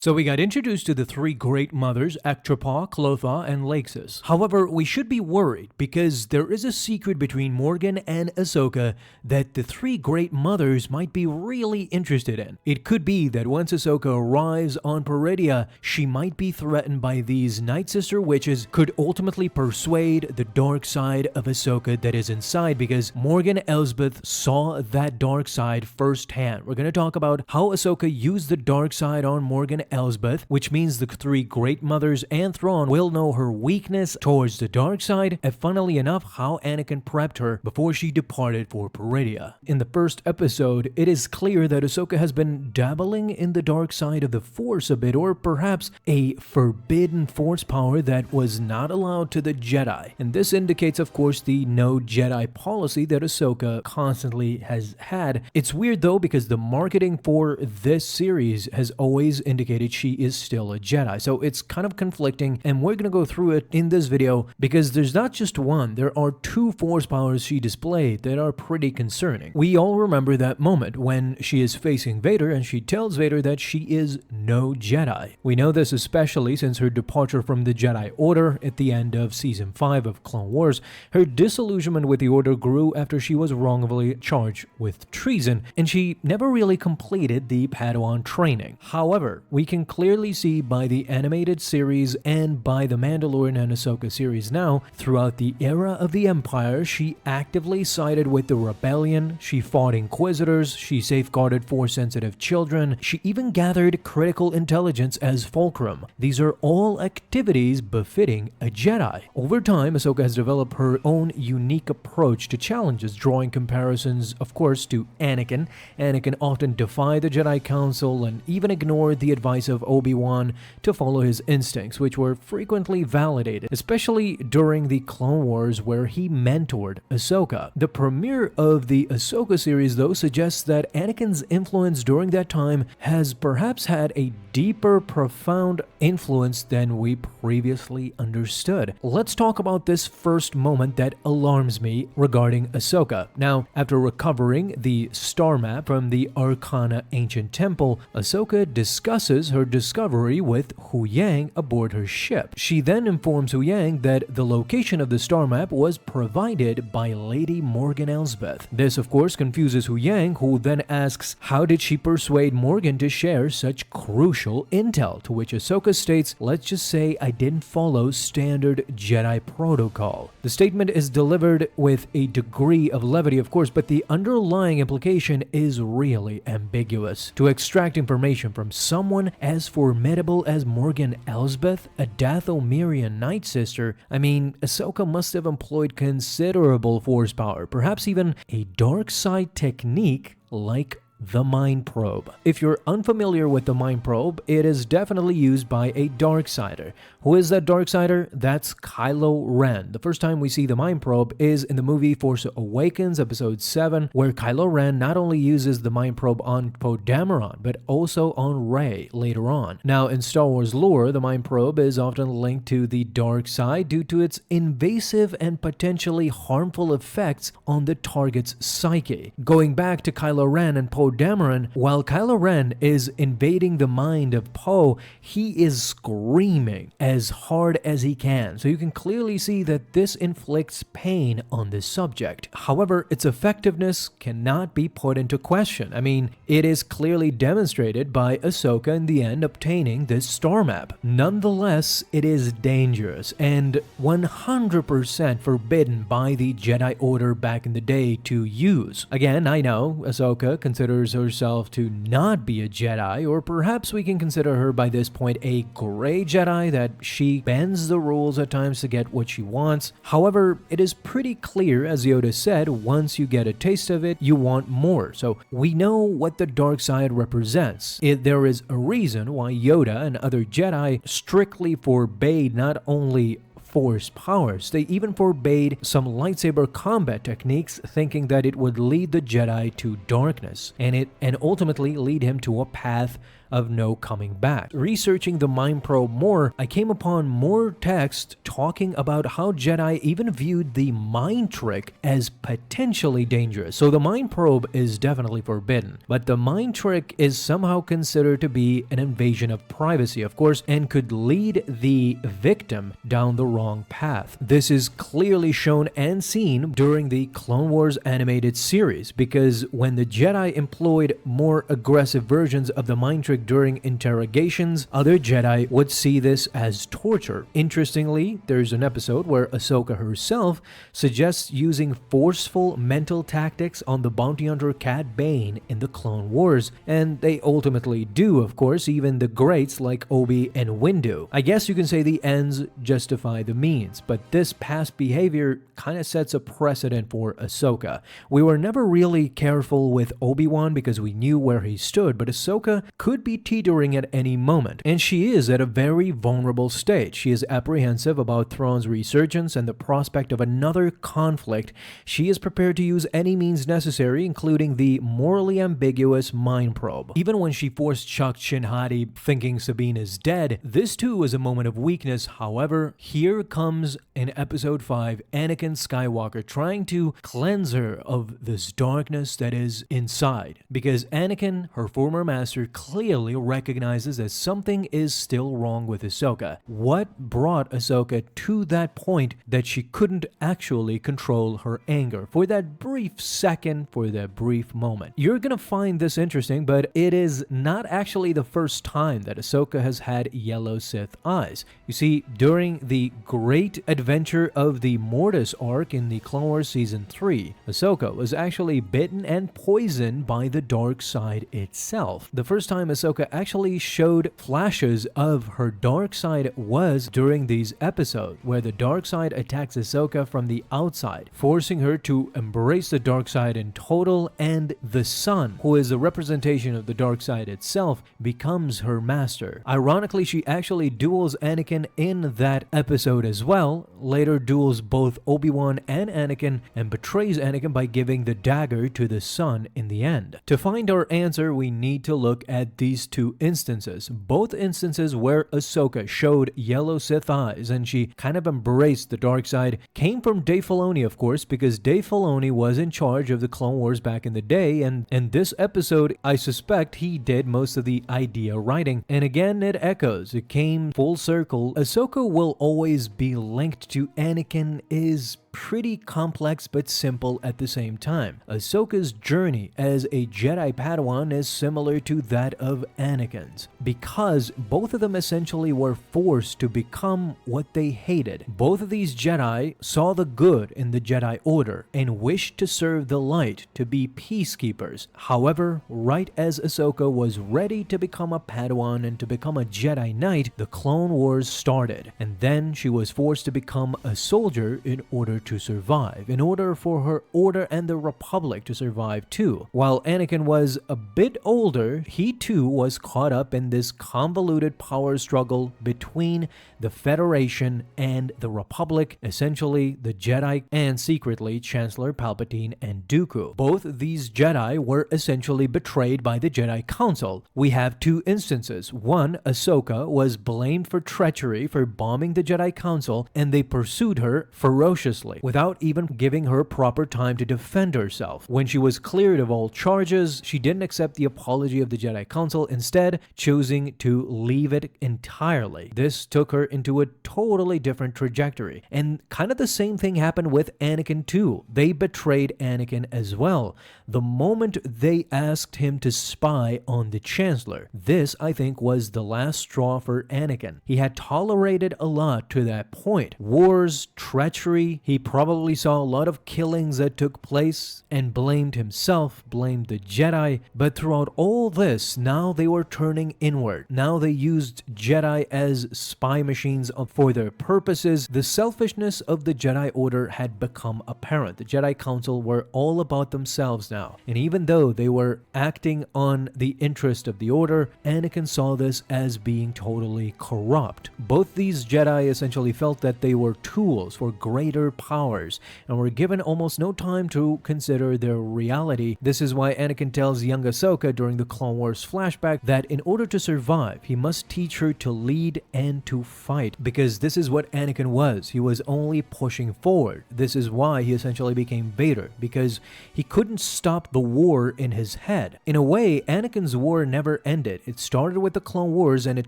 So we got introduced to the three great mothers, Ectropa, Clotha, and Laxus. However, we should be worried because there is a secret between Morgan and Ahsoka that the three great mothers might be really interested in. It could be that once Ahsoka arrives on Peridea, she might be threatened by these Night Sister witches, could ultimately persuade the dark side of Ahsoka that is inside because Morgan Elsbeth saw that dark side firsthand. We're going to talk about how Ahsoka used the dark side on Morgan Elsbeth, which means the three great mothers and Thrawn will know her weakness towards the dark side, and funnily enough, how Anakin prepped her before she departed for Peridea. In the first episode, it is clear that Ahsoka has been dabbling in the dark side of the Force a bit, or perhaps a forbidden Force power that was not allowed to the Jedi. And this indicates, of course, the no Jedi policy that Ahsoka constantly has had. It's weird though, because the marketing for this series has always indicated she is still a Jedi. So it's kind of conflicting, and we're going to go through it in this video because there's not just one, there are two Force powers she displayed that are pretty concerning. We all remember that moment when she is facing Vader and she tells Vader that she is no Jedi. We know this especially since her departure from the Jedi Order at the end of Season 5 of Clone Wars. Her disillusionment with the Order grew after she was wrongfully charged with treason, and she never really completed the Padawan training. However, we can clearly see by the animated series and by the Mandalorian and Ahsoka series now, throughout the era of the Empire, she actively sided with the rebellion, she fought Inquisitors, she safeguarded Force-sensitive children, she even gathered critical intelligence as fulcrum. These are all activities befitting a Jedi. Over time, Ahsoka has developed her own unique approach to challenges, drawing comparisons, of course, to Anakin. Anakin often defied the Jedi Council and even ignored the advice of Obi-Wan to follow his instincts, which were frequently validated, especially during the Clone Wars where he mentored Ahsoka. The premiere of the Ahsoka series, though, suggests that Anakin's influence during that time has perhaps had a deeper, profound influence than we previously understood. Let's talk about this first moment that alarms me regarding Ahsoka. Now, after recovering the star map from the Arcana Ancient Temple, Ahsoka discusses her discovery with Huyang aboard her ship. She then informs Huyang that the location of the star map was provided by Lady Morgan Elsbeth. This, of course, confuses Huyang, who then asks how did she persuade Morgan to share such crucial intel, to which Ahsoka states, "Let's just say I didn't follow standard Jedi protocol." The statement is delivered with a degree of levity, of course, but the underlying implication is really ambiguous. To extract information from someone as formidable as Morgan Elsbeth, a Dathomirian Night Sister, I mean, Ahsoka must have employed considerable Force power, perhaps even a dark side technique like the Mind Probe. If you're unfamiliar with the Mind Probe, it is definitely used by a Darksider. Who is that Darksider? That's Kylo Ren. The first time we see the Mind Probe is in the movie Force Awakens, Episode 7, where Kylo Ren not only uses the Mind Probe on Poe Dameron, but also on Rey later on. Now, in Star Wars lore, the Mind Probe is often linked to the dark side due to its invasive and potentially harmful effects on the target's psyche. Going back to Kylo Ren and Poe Dameron, while Kylo Ren is invading the mind of Poe, he is screaming as hard as he can, so you can clearly see that this inflicts pain on this subject. However, its effectiveness cannot be put into question. I mean, it is clearly demonstrated by Ahsoka in the end obtaining this star map. Nonetheless, it is dangerous and 100% forbidden by the Jedi Order back in the day to use. Again, I know Ahsoka considers herself to not be a Jedi, or perhaps we can consider her by this point a gray Jedi, that she bends the rules at times to get what she wants. However, it is pretty clear, as Yoda said, once you get a taste of it, you want more. So we know what the dark side represents. There is a reason why Yoda and other Jedi strictly forbade not only Force powers. They even forbade some lightsaber combat techniques, thinking that it would lead the Jedi to darkness and ultimately lead him to a path of no coming back. Researching the Mind Probe more, I came upon more text talking about how Jedi even viewed the mind trick as potentially dangerous. So the Mind Probe is definitely forbidden, but the mind trick is somehow considered to be an invasion of privacy, of course, and could lead the victim down the wrong path. This is clearly shown and seen during the Clone Wars animated series, because when the Jedi employed more aggressive versions of the mind trick during interrogations, other Jedi would see this as torture. Interestingly, there's an episode where Ahsoka herself suggests using forceful mental tactics on the bounty hunter Cad Bane in the Clone Wars, and they ultimately do, of course, even the greats like Obi and Windu. I guess you can say the ends justify the means, but this past behavior kind of sets a precedent for Ahsoka. We were never really careful with Obi-Wan because we knew where he stood, but Ahsoka could be teetering at any moment, and she is at a very vulnerable stage. She is apprehensive about Thrawn's resurgence and the prospect of another conflict. She is prepared to use any means necessary, including the morally ambiguous Mind Probe. Even when she forced Chuck Shinhati thinking Sabine is dead, this too is a moment of weakness. However, here comes in Episode 5 Anakin Skywalker trying to cleanse her of this darkness that is inside, because Anakin, her former master, clearly recognizes that something is still wrong with Ahsoka. What brought Ahsoka to that point that she couldn't actually control her anger for that brief second, for that brief moment? You're gonna find this interesting, but it is not actually the first time that Ahsoka has had yellow Sith eyes. You see, during the great adventure of the Mortis arc in the Clone Wars Season 3, Ahsoka was actually bitten and poisoned by the dark side itself. The first time Ahsoka actually showed flashes of her dark side was during these episodes, where the dark side attacks Ahsoka from the outside, forcing her to embrace the dark side in total, and the Son, who is a representation of the dark side itself, becomes her master. Ironically, she actually duels Anakin in that episode as well, later duels both Obi-Wan and Anakin, and betrays Anakin by giving the dagger to the Son in the end. To find our answer, we need to look at these two instances. Both instances where Ahsoka showed yellow Sith eyes and she kind of embraced the dark side came from Dave Filoni, of course, because Dave Filoni was in charge of the Clone Wars back in the day, and in this episode, I suspect he did most of the idea writing. And again, it echoes. It came full circle. Ahsoka will always be linked to Anakin is pretty complex but simple at the same time. Ahsoka's journey as a Jedi Padawan is similar to that of Anakin's, because both of them essentially were forced to become what they hated. Both of these Jedi saw the good in the Jedi Order and wished to serve the light, to be peacekeepers. However, right as Ahsoka was ready to become a Padawan and to become a Jedi Knight, the Clone Wars started, and then she was forced to become a soldier in order to survive, in order for her Order and the Republic to survive too. While Anakin was a bit older, he too was caught up in this convoluted power struggle between the Federation and the Republic, essentially the Jedi and secretly Chancellor Palpatine and Dooku. Both these Jedi were essentially betrayed by the Jedi Council. We have two instances. One, Ahsoka was blamed for treachery for bombing the Jedi Council, and they pursued her ferociously without even giving her proper time to defend herself. When she was cleared of all charges, she didn't accept the apology of the Jedi Council, instead choosing to leave it entirely. This took her into a totally different trajectory. And kind of the same thing happened with Anakin too. They betrayed Anakin as well, the moment they asked him to spy on the Chancellor. This, I think, was the last straw for Anakin. He had tolerated a lot to that point. Wars, treachery, he probably saw a lot of killings that took place and blamed himself, blamed the Jedi. But throughout all this, now they were turning inward. Now they used Jedi as spy machines for their purposes. The selfishness of the Jedi Order had become apparent. The Jedi Council were all about themselves now. And even though they were acting on the interest of the Order, Anakin saw this as being totally corrupt. Both these Jedi essentially felt that they were tools for greater powers and were given almost no time to consider their reality. This is why Anakin tells young Ahsoka during the Clone Wars flashback that in order to survive, he must teach her to lead and to fight, because this is what Anakin was. He was only pushing forward. This is why he essentially became Vader, because he couldn't stop the war in his head. In a way, Anakin's war never ended. It started with the Clone Wars, and it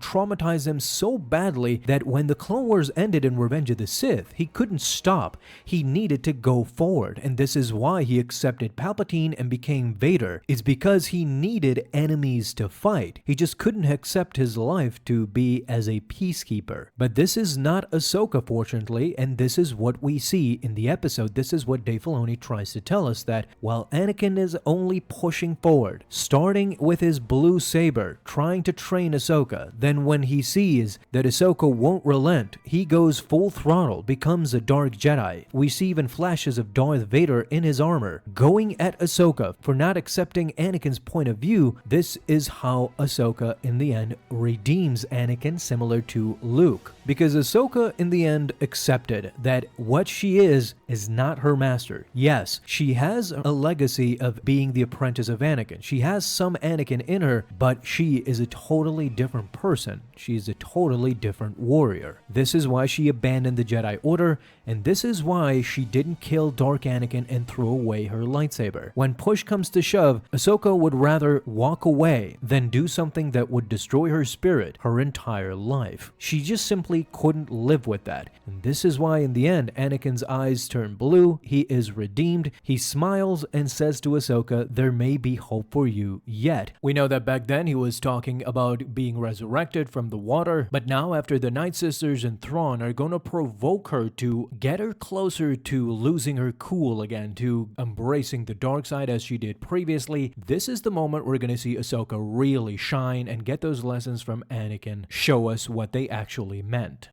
traumatized him so badly that when the Clone Wars ended in Revenge of the Sith, he couldn't stop. He needed to go forward, and this is why he accepted Palpatine and became Vader. It's because he needed enemies to fight. He just couldn't accept his life to be as a peacekeeper. But this is not Ahsoka, fortunately, and this is what we see in the episode. This is what Dave Filoni tries to tell us, that while Anakin is only pushing forward, starting with his blue saber, trying to train Ahsoka, then when he sees that Ahsoka won't relent, he goes full throttle, becomes a dark Jedi. We see even flashes of Darth Vader in his armor, going at Ahsoka for not accepting Anakin's point of view. This is how Ahsoka in the end redeems Anakin, similar to Luke. Because Ahsoka in the end accepted that what she is not her master. Yes, she has a legacy of being the apprentice of Anakin. She has some Anakin in her, but she is a totally different person. She is a totally different warrior. This is why she abandoned the Jedi Order, and this is why she didn't kill Dark Anakin and throw away her lightsaber. When push comes to shove, Ahsoka would rather walk away than do something that would destroy her spirit her entire life. She just simply couldn't live with that. And this is why in the end, Anakin's eyes turn blue, he is redeemed, he smiles and says to Ahsoka, there may be hope for you yet. We know that back then he was talking about being resurrected from the water, but now after the Night Sisters and Thrawn are gonna provoke her to get her closer to losing her cool again, to embracing the dark side as she did previously, this is the moment we're gonna see Ahsoka really shine and get those lessons from Anakin, show us what they actually meant.